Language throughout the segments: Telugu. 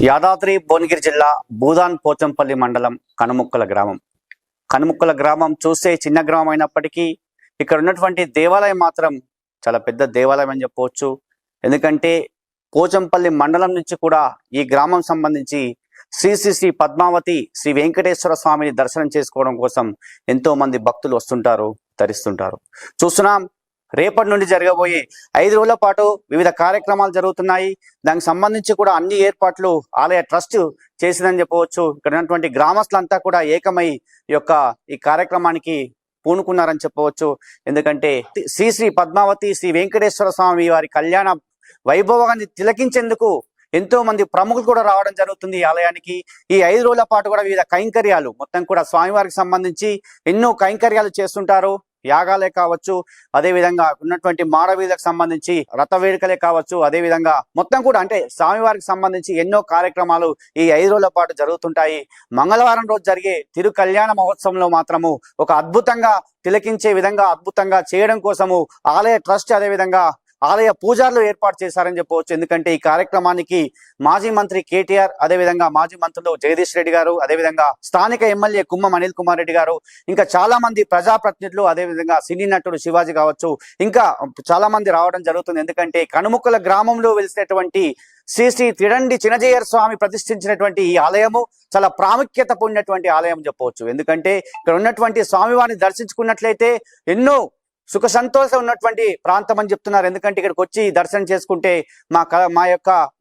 యాదాద్రి భువనగిరి జిల్లా భూదాన్ పోచంపల్లి మండలం కనుముక్కల గ్రామం చూసే చిన్న గ్రామం అయినప్పటికీ ఇక్కడ ఉన్నటువంటి దేవాలయం మాత్రం చాలా పెద్ద దేవాలయం అని చెప్పవచ్చు. ఎందుకంటే పోచంపల్లి మండలం నుంచి కూడా ఈ గ్రామం సంబంధించి శ్రీ పద్మావతి శ్రీ వెంకటేశ్వర స్వామిని దర్శనం చేసుకోవడం కోసం ఎంతో మంది భక్తులు వస్తుంటారు, ధరిస్తుంటారు. చూస్తున్నాం, రేపటి నుండి జరగబోయే 5 రోజుల పాటు వివిధ కార్యక్రమాలు జరుగుతున్నాయి. దానికి సంబంధించి కూడా అన్ని ఏర్పాట్లు ఆలయ ట్రస్ట్ చేసిందని చెప్పవచ్చు. ఇక్కడ ఉన్నటువంటి గ్రామస్తులంతా కూడా ఏకమై ఈ కార్యక్రమానికి పూనుకున్నారని చెప్పవచ్చు. ఎందుకంటే శ్రీ పద్మావతి శ్రీ వెంకటేశ్వర స్వామి వారి కళ్యాణ వైభవాన్ని తిలకించేందుకు ఎంతో మంది ప్రముఖులు కూడా రావడం జరుగుతుంది ఈ ఆలయానికి. ఈ 5 రోజుల పాటు కూడా వివిధ కైంకర్యాలు మొత్తం కూడా స్వామివారికి సంబంధించి ఎన్నో కైంకర్యాలు చేస్తుంటారు. యాగాలే కావచ్చు, అదేవిధంగా ఉన్నటువంటి మాడవీధులకు సంబంధించి రథ వేడుకలే కావచ్చు, అదేవిధంగా మొత్తం కూడా అంటే స్వామివారికి సంబంధించి ఎన్నో కార్యక్రమాలు ఈ 5 రోజుల పాటు జరుగుతుంటాయి. మంగళవారం రోజు జరిగే తిరు కళ్యాణ మహోత్సవంలో మాత్రము ఒక అద్భుతంగా తిలకించే విధంగా అద్భుతంగా చేయడం కోసము ఆలయ ట్రస్ట్ అదేవిధంగా ఆలయ పూజారులు ఏర్పాటు చేశారని చెప్పవచ్చు. ఎందుకంటే ఈ కార్యక్రమానికి మాజీ మంత్రి కేటీఆర్, అదేవిధంగా మాజీ మంత్రులు జగదీష్ రెడ్డి గారు, అదేవిధంగా స్థానిక ఎమ్మెల్యే కుమ్మం అనిల్ కుమార్ రెడ్డి గారు, ఇంకా చాలా మంది ప్రజాప్రతినిధులు, అదేవిధంగా సినీ నటుడు శివాజీ కావచ్చు, ఇంకా చాలా మంది రావడం జరుగుతుంది. ఎందుకంటే కనుముక్కల గ్రామంలో వెలిసినటువంటి శ్రీ తిడండి చినజీయర్ స్వామి ప్రతిష్ఠించినటువంటి ఈ ఆలయము చాలా ప్రాముఖ్యత పొందినటువంటి ఆలయం చెప్పవచ్చు. ఎందుకంటే ఇక్కడ ఉన్నటువంటి స్వామివారిని దర్శించుకున్నట్లయితే ఎన్నో సుఖ సంతోషం ఉన్నటువంటి ప్రాంతం అని చెప్తున్నారు. ఎందుకంటే ఇక్కడికి వచ్చి దర్శనం చేసుకుంటే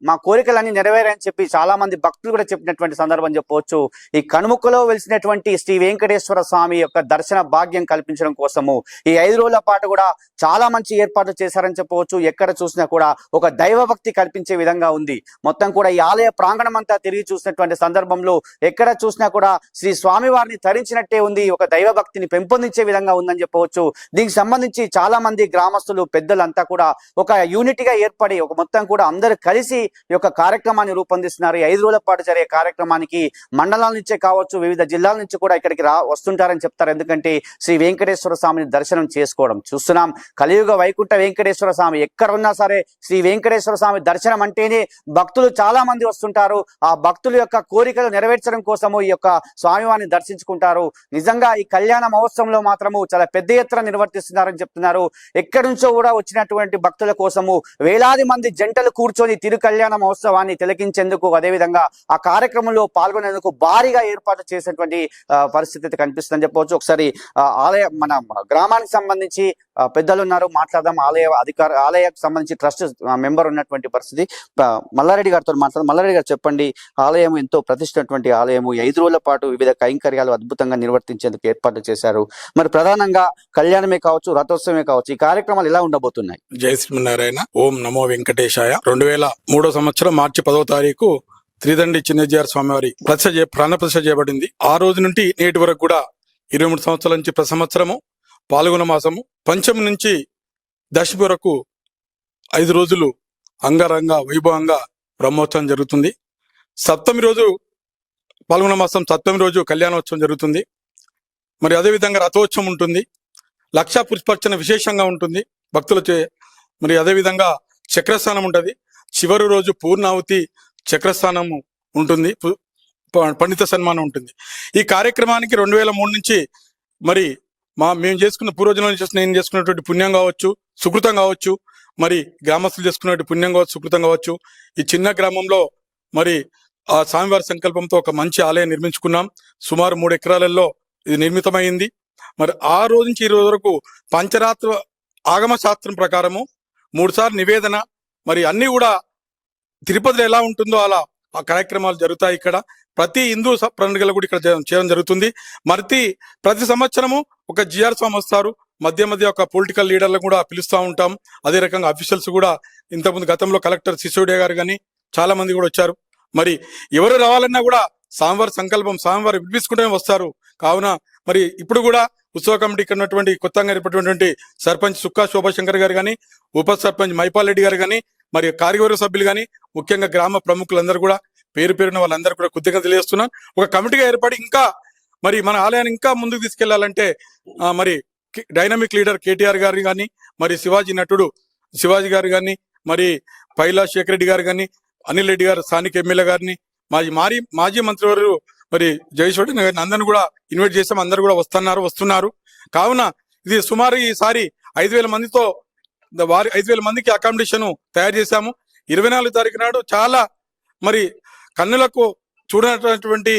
మా కోరికలన్నీ నెరవేరాయని చెప్పి చాలా మంది భక్తులు కూడా చెప్పినటువంటి సందర్భం చెప్పవచ్చు. ఈ కనుముక్కలో వెలిసినటువంటి శ్రీ వెంకటేశ్వర స్వామి యొక్క దర్శన భాగ్యం కల్పించడం కోసము ఈ 5 రోజుల పాటు కూడా చాలా మంచి ఏర్పాట్లు చేశారని చెప్పవచ్చు. ఎక్కడ చూసినా కూడా ఒక దైవభక్తి కల్పించే విధంగా ఉంది. మొత్తం కూడా ఈ ఆలయ ప్రాంగణం అంతా తిరిగి చూసినటువంటి సందర్భంలో ఎక్కడ చూసినా కూడా శ్రీ స్వామి వారిని తరించినట్టే ఉంది. ఒక దైవభక్తిని పెంపొందించే విధంగా ఉందని చెప్పవచ్చు. దీనికి సంబంధించి చాలా మంది గ్రామస్తులు పెద్దలంతా కూడా ఒక యూనిట్ గా ఏర్పడి ఒక మొత్తం కూడా అందరు కలిసి ఈ యొక్క కార్యక్రమాన్ని రూపొందిస్తున్నారు. ఈ 5 రోజుల పాటు జరిగే కార్యక్రమానికి మండలాల నుంచే కావచ్చు, వివిధ జిల్లాల నుంచి కూడా ఇక్కడికి వస్తుంటారని చెప్తారు. ఎందుకంటే శ్రీ వెంకటేశ్వర స్వామిని దర్శనం చేసుకోవడం చూస్తున్నాం. కలియుగ వైకుంఠ వెంకటేశ్వర స్వామి ఎక్కడ ఉన్నా సరే శ్రీ వెంకటేశ్వర స్వామి దర్శనం అంటేనే భక్తులు చాలా మంది వస్తుంటారు. ఆ భక్తుల యొక్క కోరికలు నెరవేర్చడం కోసము ఈ యొక్క స్వామివారిని దర్శించుకుంటారు. నిజంగా ఈ కళ్యాణ మహోత్సవంలో మాత్రము చాలా పెద్ద ఎత్తున నిర్వర్తిస్తున్నారు చెప్తున్నారు. ఎక్కడి నుంచో కూడా వచ్చినటువంటి భక్తుల కోసము వేలాది మంది జంటలు కూర్చొని తిరు కళ్యాణ మహోత్సవాన్ని తిలకించేందుకు, అదేవిధంగా ఆ కార్యక్రమంలో పాల్గొనేందుకు భారీగా ఏర్పాటు చేసినటువంటి పరిస్థితి కనిపిస్తుందని చెప్పవచ్చు. ఒకసారి మన గ్రామానికి సంబంధించి పెద్దలు ఉన్నారు, మాట్లాడదాం. ఆలయానికి సంబంధించి ట్రస్ట్ మెంబర్ ఉన్నటువంటి పరిస్థితి మల్లారెడ్డి గారితో మాట్లాడదాం. మల్లారెడ్డి గారు చెప్పండి, ఆలయం ఎంతో ప్రతిష్ఠించినటువంటి ఆలయము 5 రోజుల పాటు వివిధ కైంకర్యాలు అద్భుతంగా నిర్వర్తించేందుకు ఏర్పాటు చేశారు. మరి ప్రధానంగా కళ్యాణమే కావచ్చు, రథోత్సవమే కావచ్చు, ఈ కార్యక్రమాలు ఎలా ఉండబోతున్నాయి? జై శ్రీమన్నారాయణ. ఓం నమో వెంకటేశాయ. 2003 సంవత్సరం మార్చి 10వ తారీఖు త్రిదండి చిన్నజీఆర్ స్వామివారి ప్రాణ ప్రతిష్ఠ చేయబడింది. ఆ రోజు నుండి నేటి వరకు కూడా 23 సంవత్సరాల నుంచి ప్రతి సంవత్సరము పాల్గొన మాసము పంచమి నుంచి దశమి వరకు 5 రోజులు అంగరంగ వైభవంగా బ్రహ్మోత్సవం జరుగుతుంది. సప్తమి రోజు పాల్గొన మాసం సప్తమి రోజు కళ్యాణోత్సవం జరుగుతుంది. మరి అదేవిధంగా రథోత్సవం ఉంటుంది. లక్షా పుష్పార్చన విశేషంగా ఉంటుంది భక్తులచే. మరి అదేవిధంగా చక్రస్థానం ఉంటుంది. చివరి రోజు పూర్ణావతి చక్రస్థానము ఉంటుంది, పండిత సన్మానం ఉంటుంది. ఈ కార్యక్రమానికి 2003 నుంచి మరి మేము చేసుకున్న పూర్వజనం నేను చేసుకున్నటువంటి పుణ్యం కావచ్చు, సుకృతం కావచ్చు, మరి గ్రామస్తులు చేసుకున్నటువంటి పుణ్యం కావచ్చు, సుకృతం కావచ్చు. ఈ చిన్న గ్రామంలో మరి ఆ స్వామివారి సంకల్పంతో ఒక మంచి ఆలయం నిర్మించుకున్నాం. సుమారు 3 ఎకరాలలో ఇది నిర్మితమైంది. మరి ఆ రోజు నుంచి ఈ రోజు వరకు పంచరాత్ర ఆగమ శాస్త్రం ప్రకారము 3 సార్లు నివేదన, మరి అన్ని కూడా తిరుపతిలో ఎలా ఉంటుందో అలా ఆ కార్యక్రమాలు జరుగుతాయి. ఇక్కడ ప్రతి హిందూ పండుగలు కూడా ఇక్కడ చేయడం జరుగుతుంది. ప్రతి సంవత్సరము ఒక జిఆర్ స్వామి వస్తారు. మధ్య ఒక పొలిటికల్ లీడర్లను కూడా పిలుస్తూ ఉంటాం. అదే రకంగా అఫీషియల్స్ కూడా ఇంతకుముందు గతంలో కలెక్టర్ సిసోడియా గారు కానీ చాలా మంది కూడా వచ్చారు. మరి ఎవరు రావాలన్నా కూడా స్వామివారి సంకల్పం స్వామివారి వినిపించుకుంటూనే వస్తారు. కావున మరి ఇప్పుడు కూడా ఉత్సవ కమిటీకి ఉన్నటువంటి కొత్తగా ఏర్పడినటువంటి సర్పంచ్ సుక్కా శోభాశంకర్ గారు కానీ, ఉప సర్పంచ్ మైపాల్ రెడ్డి గారు కానీ, మరి కార్యవర్గ సభ్యులు కానీ, ముఖ్యంగా గ్రామ ప్రముఖులందరూ కూడా పేరున వాళ్ళందరూ కూడా కృతజ్ఞతలు తెలియజేస్తున్నాను. ఒక కమిటీగా ఏర్పడి ఇంకా మరి మన ఆలయాన్ని ఇంకా ముందుకు తీసుకెళ్లాలంటే మరి డైనమిక్ లీడర్ కేటీఆర్ గారు కానీ, మరి శివాజీ నటుడు శివాజీ గారు కానీ, మరి పైలా శేఖర్ రెడ్డి గారు కానీ, అనిల్ రెడ్డి గారు స్థానిక ఎమ్మెల్యే గారిని, మాజీ మంత్రివర్యులు మరి జగదీశ్వర్ గారిని అందరిని కూడా ఇన్వైట్ చేసాం. అందరు కూడా వస్తున్నారు. కావున ఇది సుమారు ఈసారి 5,000 మందితో 5,000 మందికి అకామిడేషన్ తయారు చేశాము. 24 తారీఖు నాడు చాలా మరి కన్నులకు చూడనటువంటి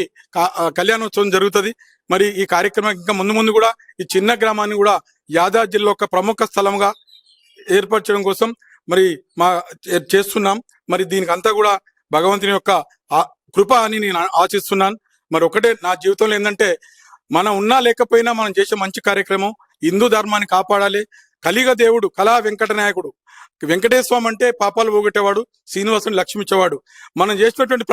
కళ్యాణోత్సవం జరుగుతుంది. మరి ఈ కార్యక్రమం ఇంకా ముందు కూడా ఈ చిన్న గ్రామాన్ని కూడా యాదాద్రి జిల్లా ఒక ప్రముఖ స్థలంగా ఏర్పరచడం కోసం మరి చేస్తున్నాం. మరి దీనికి అంతా కూడా భగవంతుని యొక్క కృప అని నేను ఆశిస్తున్నాను. మరి ఒకటే నా జీవితంలో ఏంటంటే, మనం ఉన్నా లేకపోయినా మనం చేసే మంచి కార్యక్రమం హిందూ ధర్మాన్ని కాపాడాలి. కలిగ దేవుడు కళా వెంకట నాయకుడు వెంకటేశ్వరం అంటే పాపాలు పోగొట్టేవాడు, శ్రీనివాసుని లక్ష్మి ఇచ్చేవాడు. మనం చేసినటువంటి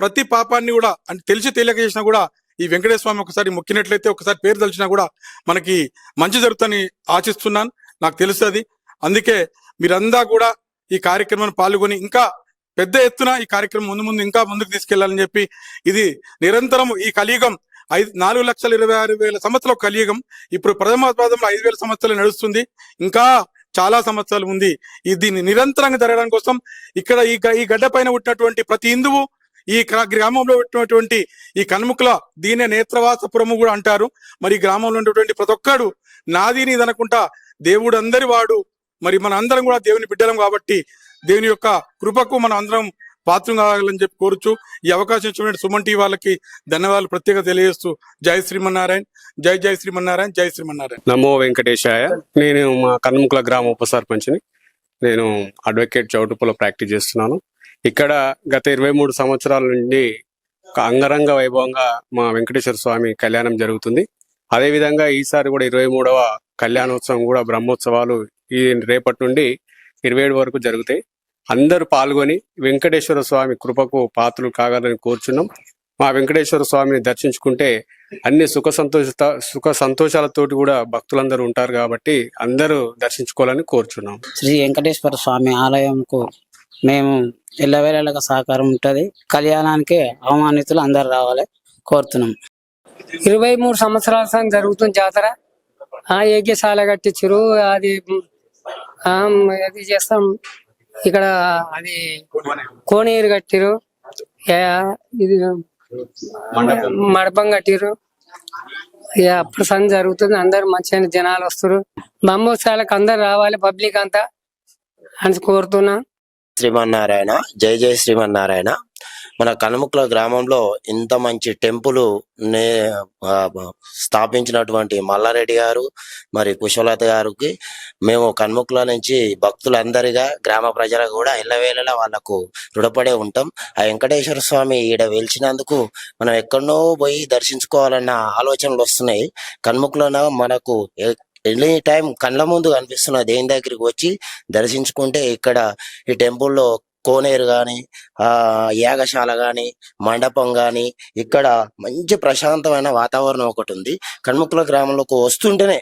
ప్రతి పాపాన్ని కూడా అంటే తెలిసి తెలియక చేసినా కూడా ఈ వెంకటేశ్వర స్వామి ఒకసారి మొక్కినట్లయితే, ఒకసారి పేరు తలిచినా కూడా మనకి మంచి జరుగుతుందని ఆశిస్తున్నాను. నాకు తెలుస్తుంది. అందుకే మీరంతా కూడా ఈ కార్యక్రమాన్ని పాల్గొని ఇంకా పెద్ద ఎత్తున ఈ కార్యక్రమం ముందు ఇంకా ముందుకు తీసుకెళ్లాలని చెప్పి, ఇది నిరంతరం ఈ కలియుగం 4,26,000 సంవత్సరాల కలియుగం. ఇప్పుడు ప్రథమ పాదంలో 5,000 సంవత్సరాలు నడుస్తుంది. ఇంకా చాలా సంవత్సరాలు ఉంది. దీన్ని నిరంతరంగా జరగడం కోసం ఇక్కడ ఈ గడ్డ పైన పుట్టినటువంటి ప్రతి హిందువు, ఈ గ్రామంలో పెట్టినటువంటి ఈ కన్ముకుల దీనే నేత్రవాసపురము కూడా అంటారు. మరి ఈ గ్రామంలో ఉన్నటువంటి ప్రతి ఒక్కడు నాది నీది అనుకుంటా దేవుడు అందరి వాడు. మరి మన అందరం కూడా దేవుని బిడ్డలం కాబట్టి దేవుని యొక్క కృపకు మనం అందరం పాత్రం కావాలని చెప్పి కోరుచు ఈ అవకాశం ఇచ్చినటువంటి సుమన్ టీవీ వాళ్ళకి ధన్యవాదాలు ప్రత్యేక తెలియజేస్తూ జై శ్రీమన్నారాయణ, జై జై శ్రీమన్నారాయణ, జై శ్రీమన్నారాయణ. నమో వెంకటేశాయ. నేను మా కన్ముకుల గ్రామ ఉప సర్పంచ్ని. నేను అడ్వకేట్ చౌటుపులో ప్రాక్టీస్ చేస్తున్నాను. ఇక్కడ గత 23 సంవత్సరాల నుండి అంగరంగ వైభవంగా మా వెంకటేశ్వర స్వామి కళ్యాణం జరుగుతుంది. అదేవిధంగా ఈసారి కూడా 23వ కళ్యాణోత్సవం కూడా బ్రహ్మోత్సవాలు ఈ రేపటి నుండి 27 వరకు జరుగుతాయి. అందరూ పాల్గొని వెంకటేశ్వర స్వామి కృపకు పాత్రలు కావాలని కోరుచున్నాం. మా వెంకటేశ్వర స్వామిని దర్శించుకుంటే అన్ని సుఖ సంతోషాలతోటి కూడా భక్తులందరూ ఉంటారు కాబట్టి అందరూ దర్శించుకోవాలని కోరుచున్నాం. శ్రీ వెంకటేశ్వర స్వామి ఆలయంకు మేము ఎల్లవేళగా సహకారం ఉంటుంది. కళ్యాణానికి అవమానితులు అందరు రావాలి కోరుతున్నాం. 23 సంవత్సరాల జరుగుతుంది జాతర. యజ్ఞశాల కట్టించారు. అది చేస్తాం. ఇక్కడ అది కోనేరు కట్టిరు, ఇది మండపం కట్టిరు. అప్పుడు సంధి జరుగుతుంది. అందరు మంచిగా జనాలు వస్తారు. బ్రహ్మోత్సవాలకు అందరు రావాలి, పబ్లిక్ అంతా అని కోరుతున్నా. శ్రీమన్నారాయణ, జై జై శ్రీమన్నారాయణ. మన కనుముకుల గ్రామంలో ఇంత మంచి టెంపుల్ స్థాపించినటువంటి మల్లారెడ్డి గారు మరి కుశలత గారికి మేము కనుముకుల నుంచి భక్తులందరిగా గ్రామ ప్రజలకు కూడా ఎల్లవేళలా వాళ్లకు రుణపడే ఉంటాం. ఆ వెంకటేశ్వర స్వామి ఈడ వెలిచినందుకు మనం ఎక్కడనో పోయి దర్శించుకోవాలన్న ఆలోచనలు వస్తున్నాయి. కనుముకులను మనకు ఎనీ టైం కళ్ళ ముందు కనిపిస్తున్న దేని దగ్గరికి వచ్చి దర్శించుకుంటే ఇక్కడ ఈ టెంపుల్లో కోనేరు గాని, యాగశాల గాని, మండపం గాని, ఇక్కడ మంచి ప్రశాంతమైన వాతావరణం ఒకటి ఉంది. కన్ముకుల గ్రామంలోకి వస్తుంటేనే,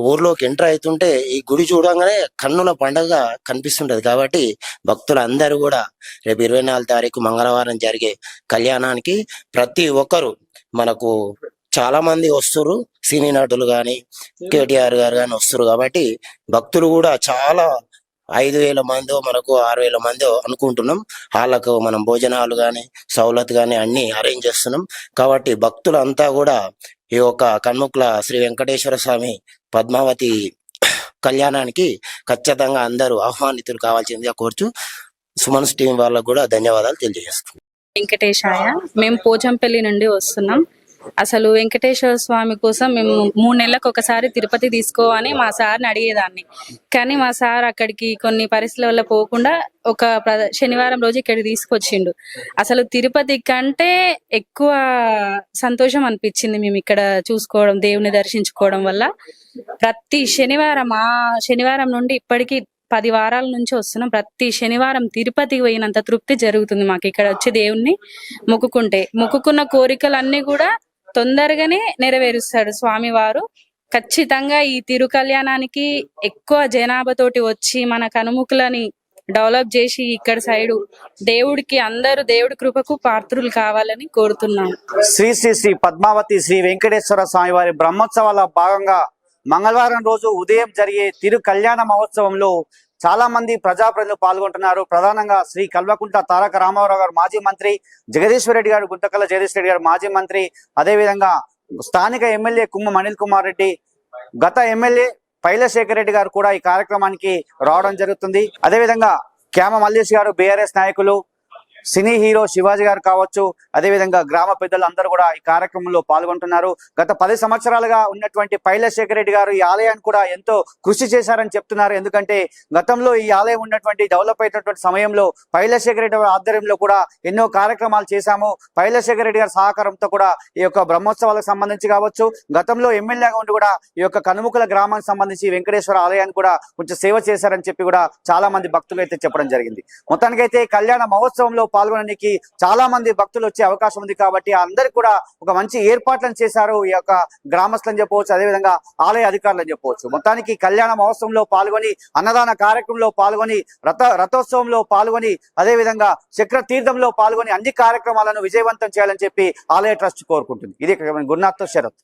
ఊర్లోకి ఎంటర్ అవుతుంటే ఈ గుడి చూడంగానే కన్నుల పండుగ కనిపిస్తుంటది. కాబట్టి భక్తులందరూ కూడా రేపు 24 తారీఖు మంగళవారం జరిగే కళ్యాణానికి ప్రతి ఒక్కరు మనకు చాలా మంది వస్తారు. సినీ నటులు గాని, కేటీఆర్ గారు గాని వస్తారు. కాబట్టి భక్తులు కూడా చాలా 5,000 మందో మనకు 6,000 మందో అనుకుంటున్నాం. వాళ్ళకు మనం భోజనాలు గాని, సౌలత్ గాని అన్ని అరేంజ్ చేస్తున్నాం. కాబట్టి భక్తులంతా కూడా ఈ యొక్క కన్ముకుల శ్రీ వెంకటేశ్వర స్వామి పద్మావతి కళ్యాణానికి ఖచ్చితంగా అందరూ ఆహ్వానితులు కావాల్సిందిగా కోరుచు సుమన్స్ టీం వాళ్ళకు కూడా ధన్యవాదాలు తెలియజేస్తున్నాం. వెంకటేశాయ. మేము పోచంపల్లి నుండి వస్తున్నాం. అసలు వెంకటేశ్వర స్వామి కోసం మేము 3 నెలలకు ఒకసారి తిరుపతి తీసుకోవని మా సార్ని అడిగేదాన్ని. కానీ మా సార్ అక్కడికి కొన్ని పరిస్థితుల వల్ల పోకుండా ఒక శనివారం రోజు ఇక్కడికి తీసుకొచ్చిండు. అసలు తిరుపతి కంటే ఎక్కువ సంతోషం అనిపించింది మేము ఇక్కడ చూసుకోవడం, దేవుని దర్శించుకోవడం వల్ల. ప్రతి శనివారం, ఆ శనివారం నుండి ఇప్పటికీ 10 వారాల నుంచి వస్తున్నాం. ప్రతి శనివారం తిరుపతికి పోయినంత తృప్తి జరుగుతుంది మాకు ఇక్కడ వచ్చి దేవుణ్ణి మొక్కుకున్న కోరికలన్నీ కూడా తొందరగానే నెరవేరుస్తాడు స్వామివారు. ఖచ్చితంగా ఈ తిరు కళ్యాణానికి ఎక్కువ జనాభాతోటి వచ్చి మన కనుముకులని డెవలప్ చేసి ఇక్కడ సైడు దేవుడికి అందరూ దేవుడి కృపకు పాత్రులు కావాలని కోరుతున్నాం. శ్రీ శ్రీ శ్రీ పద్మావతి శ్రీ వెంకటేశ్వర స్వామి వారి బ్రహ్మోత్సవాల భాగంగా మంగళవారం రోజు ఉదయం జరిగే తిరు కళ్యాణ మహోత్సవంలో చాలా మంది ప్రజాప్రతినిధులు పాల్గొంటున్నారు. ప్రధానంగా శ్రీ కల్వకుంట్ల తారక రామారావు గారు మాజీ మంత్రి, జగదీశ్వర్ రెడ్డి గారు గుంతకల్ల జగదీశ్వర్ రెడ్డి గారు మాజీ మంత్రి, అదేవిధంగా స్థానిక ఎమ్మెల్యే కుమ్మం అనిల్ కుమార్ రెడ్డి, గత ఎమ్మెల్యే పైలశేఖర్ రెడ్డి గారు కూడా ఈ కార్యక్రమానికి రావడం జరుగుతుంది. అదేవిధంగా క్యామ మల్లేష్ గారు, బీఆర్ఎస్ నాయకులు, సినీ హీరో శివాజీ గారు కావచ్చు, అదేవిధంగా గ్రామ పెద్దలు అందరూ కూడా ఈ కార్యక్రమంలో పాల్గొంటున్నారు. గత 10 సంవత్సరాలుగా ఉన్నటువంటి పైలశేఖర్ రెడ్డి గారు ఈ ఆలయాన్ని కూడా ఎంతో కృషి చేశారని చెప్తున్నారు. ఎందుకంటే గతంలో ఈ ఆలయం ఉన్నటువంటి డెవలప్ అయినటువంటి సమయంలో పైలశేఖర్ రెడ్డి గారి ఆధ్వర్యంలో కూడా ఎన్నో కార్యక్రమాలు చేశాము. పైలశేఖర్ రెడ్డి గారి సహకారంతో కూడా ఈ యొక్క బ్రహ్మోత్సవాలకు సంబంధించి కావచ్చు, గతంలో ఎమ్మెల్యేగా ఉండి కూడా ఈ యొక్క కనుముకల గ్రామానికి సంబంధించి వెంకటేశ్వర ఆలయాన్ని కూడా కొంచెం సేవ చేశారని చెప్పి కూడా చాలా మంది భక్తులు అయితే చెప్పడం జరిగింది. మొత్తానికైతే కళ్యాణ మహోత్సవంలో పాల్గొనడానికి చాలా మంది భక్తులు వచ్చే అవకాశం ఉంది కాబట్టి అందరికి కూడా ఒక మంచి ఏర్పాట్లను చేశారు ఈ యొక్క గ్రామస్తులని చెప్పవచ్చు, అదేవిధంగా ఆలయ అధికారులు అని చెప్పవచ్చు. మొత్తానికి కళ్యాణ మహోత్సవంలో పాల్గొని, అన్నదాన కార్యక్రమంలో పాల్గొని, రథోత్సవంలో పాల్గొని, అదేవిధంగా చక్ర తీర్థంలో పాల్గొని అన్ని కార్యక్రమాలను విజయవంతం చేయాలని చెప్పి ఆలయ ట్రస్ట్ కోరుకుంటుంది. ఇది గురునాథ్తో శరత్.